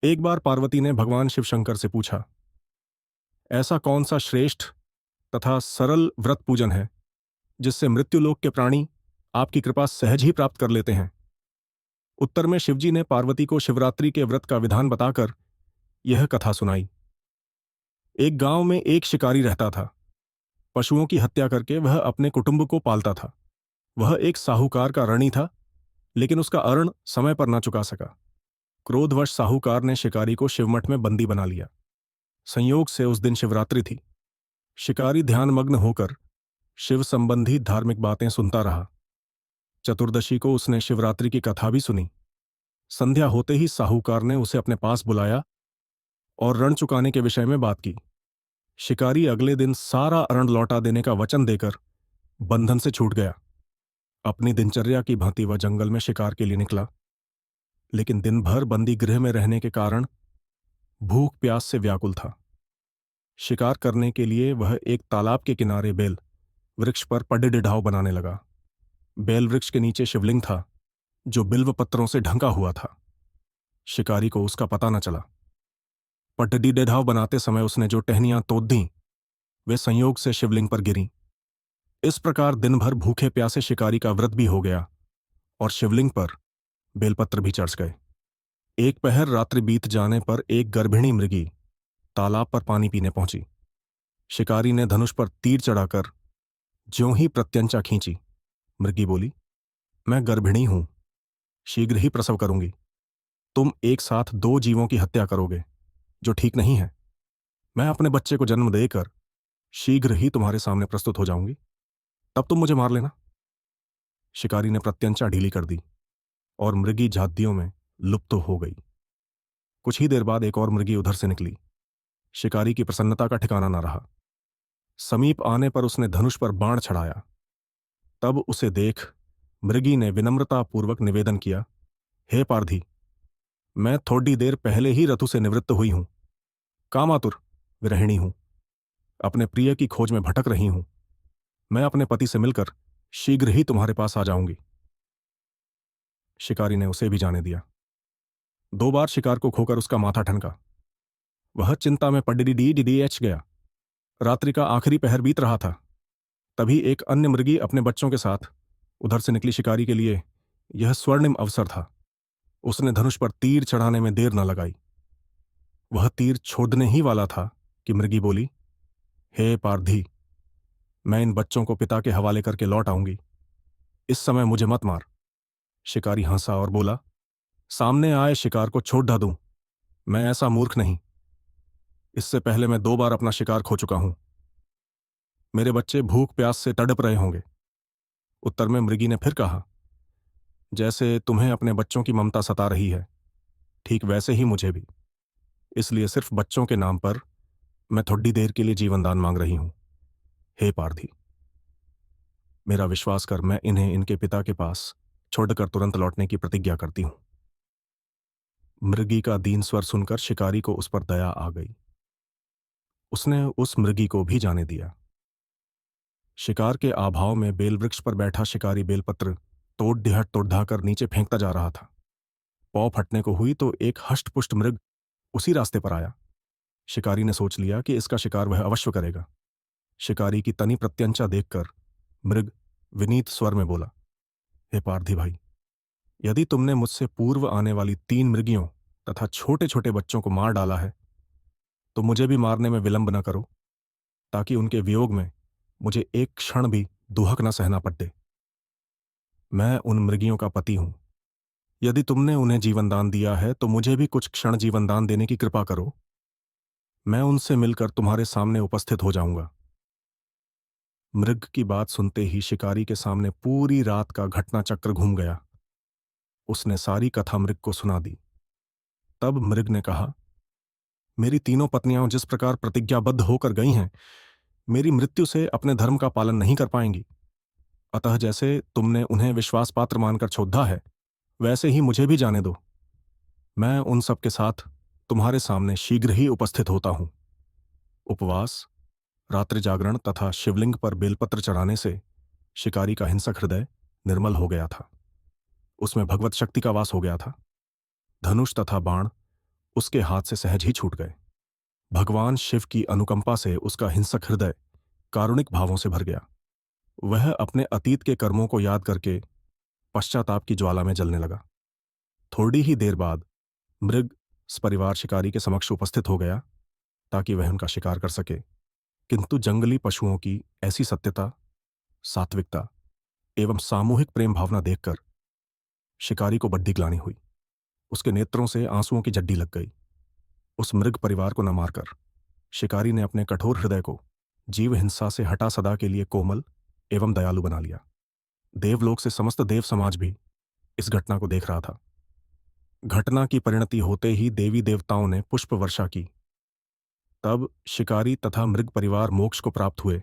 एक बार पार्वती ने भगवान शिव शंकर से पूछा, ऐसा कौन सा श्रेष्ठ तथा सरल व्रत पूजन है जिससे मृत्युलोक के प्राणी आपकी कृपा सहज ही प्राप्त कर लेते हैं। उत्तर में शिवजी ने पार्वती को शिवरात्रि के व्रत का विधान बताकर यह कथा सुनाई। एक गांव में एक शिकारी रहता था। पशुओं की हत्या करके वह अपने कुटुंब को पालता था। वह एक साहूकार का ऋणी था, लेकिन उसका ऋण समय पर न चुका सका। क्रोधवश साहूकार ने शिकारी को शिवमठ में बंदी बना लिया। संयोग से उस दिन शिवरात्रि थी। शिकारी ध्यानमग्न होकर शिव संबंधी धार्मिक बातें सुनता रहा। चतुर्दशी को उसने शिवरात्रि की कथा भी सुनी। संध्या होते ही साहूकार ने उसे अपने पास बुलाया और ऋण चुकाने के विषय में बात की। शिकारी अगले दिन सारा ऋण लौटा देने का वचन देकर बंधन से छूट गया। अपनी दिनचर्या की भांति वह जंगल में शिकार के लिए निकला, लेकिन दिन भर बंदी गृह में रहने के कारण भूख प्यास से व्याकुल था। शिकार करने के लिए वह एक तालाब के किनारे बेल वृक्ष पर पड्डे बनाने लगा। बेल वृक्ष के नीचे शिवलिंग था, जो बिल्व पत्रों से ढंका हुआ था। शिकारी को उसका पता न चला। पड्डी डेढ़ाव बनाते समय उसने जो टहनियां तोड़ दी, वे संयोग से शिवलिंग पर गिरीं। इस प्रकार दिन भर भूखे प्यासे शिकारी का व्रत भी हो गया और शिवलिंग पर बेलपत्र भी चढ़ गए। एक पहर रात्रि बीत जाने पर एक गर्भिणी मृगी तालाब पर पानी पीने पहुंची। शिकारी ने धनुष पर तीर चढ़ाकर ज्यों ही प्रत्यंचा खींची, मृगी बोली, मैं गर्भिणी हूं, शीघ्र ही प्रसव करूंगी। तुम एक साथ दो जीवों की हत्या करोगे, जो ठीक नहीं है। मैं अपने बच्चे को जन्म देकर शीघ्र ही तुम्हारे सामने प्रस्तुत हो जाऊंगी, तब तुम मुझे मार लेना। शिकारी ने प्रत्यंचा ढीली कर दी और मृगी झादियों में लुप्त हो गई। कुछ ही देर बाद एक और मृगी उधर से निकली। शिकारी की प्रसन्नता का ठिकाना न रहा। समीप आने पर उसने धनुष पर बाण चढ़ाया। तब उसे देख मृगी ने विनम्रतापूर्वक निवेदन किया, हे पारधी, मैं थोड़ी देर पहले ही रथु से निवृत्त हुई हूं। कामातुर विरहिणी हूं, अपने प्रिय की खोज में भटक रही हूं। मैं अपने पति से मिलकर शीघ्र ही तुम्हारे पास आ जाऊंगी। शिकारी ने उसे भी जाने दिया। 2 बार शिकार को खोकर उसका माथा ठनका। वह चिंता में पड्डी गया। रात्रि का आखिरी पहर बीत रहा था। तभी एक अन्य मृगी अपने बच्चों के साथ उधर से निकली। शिकारी के लिए यह स्वर्णिम अवसर था। उसने धनुष पर तीर चढ़ाने में देर न लगाई। वह तीर छोड़ने ही वाला था कि मृगी बोली, हे पारधी, मैं इन बच्चों को पिता के हवाले करके लौट आऊंगी। इस समय मुझे मत मार। शिकारी हंसा और बोला, सामने आए शिकार को छोड़ दा दूं, मैं ऐसा मूर्ख नहीं। इससे पहले मैं 2 बार अपना शिकार खो चुका हूं। मेरे बच्चे भूख प्यास से तड़प रहे होंगे। उत्तर में मृगी ने फिर कहा, जैसे तुम्हें अपने बच्चों की ममता सता रही है, ठीक वैसे ही मुझे भी। इसलिए सिर्फ बच्चों के नाम पर मैं थोड़ी देर के लिए जीवन दान मांग रही हूं। हे पारधी, मेरा विश्वास कर, मैं इन्हें इनके पिता के पास छोड़कर तुरंत लौटने की प्रतिज्ञा करती हूं। मृगी का दीन स्वर सुनकर शिकारी को उस पर दया आ गई। उसने उस मृगी को भी जाने दिया। शिकार के अभाव में बेलवृक्ष पर बैठा शिकारी बेलपत्र तोड़ कर नीचे फेंकता जा रहा था। पौ फटने को हुई तो एक हष्टपुष्ट मृग उसी रास्ते पर आया। शिकारी ने सोच लिया कि इसका शिकार वह अवश्य करेगा। शिकारी की तनी प्रत्यंचा देखकर मृग विनीत स्वर में बोला, हे पारधी भाई, यदि तुमने मुझसे पूर्व आने वाली 3 मृगियों तथा छोटे छोटे बच्चों को मार डाला है, तो मुझे भी मारने में विलंब न करो, ताकि उनके वियोग में मुझे एक क्षण भी दुहक न सहना पड़े। मैं उन मृगियों का पति हूं। यदि तुमने उन्हें जीवनदान दिया है तो मुझे भी कुछ क्षण जीवनदान देने की कृपा करो। मैं उनसे मिलकर तुम्हारे सामने उपस्थित हो जाऊंगा। मृग की बात सुनते ही शिकारी के सामने पूरी रात का घटना चक्र घूम गया। उसने सारी कथा मृग को सुना दी। तब मृग ने कहा, मेरी तीनों पत्नियां जिस प्रकार प्रतिज्ञाबद्ध होकर गई हैं, मेरी मृत्यु से अपने धर्म का पालन नहीं कर पाएंगी। अतः जैसे तुमने उन्हें विश्वास पात्र मानकर छोड़ा है, वैसे ही मुझे भी जाने दो। मैं उन सब के साथ तुम्हारे सामने शीघ्र ही उपस्थित होता हूं। उपवास, रात्रि जागरण तथा शिवलिंग पर बेलपत्र चढ़ाने से शिकारी का हिंसक हृदय निर्मल हो गया था। उसमें भगवत शक्ति का वास हो गया था। धनुष तथा बाण उसके हाथ से सहज ही छूट गए। भगवान शिव की अनुकंपा से उसका हिंसक हृदय कारुणिक भावों से भर गया। वह अपने अतीत के कर्मों को याद करके पश्चाताप की ज्वाला में जलने लगा। थोड़ी ही देर बाद मृग सपरिवार शिकारी के समक्ष उपस्थित हो गया ताकि वह उनका शिकार कर सके, किंतु जंगली पशुओं की ऐसी सत्यता, सात्विकता एवं सामूहिक प्रेम भावना देखकर शिकारी को बड्डी ग्लानि हुई। उसके नेत्रों से आंसुओं की जड्डी लग गई। उस मृग परिवार को न मारकर शिकारी ने अपने कठोर हृदय को जीव हिंसा से हटा सदा के लिए कोमल एवं दयालु बना लिया। देवलोक से समस्त देव समाज भी इस घटना को देख रहा था। घटना की परिणति होते ही देवी देवताओं ने पुष्प वर्षा की। तब शिकारी तथा मृग परिवार मोक्ष को प्राप्त हुए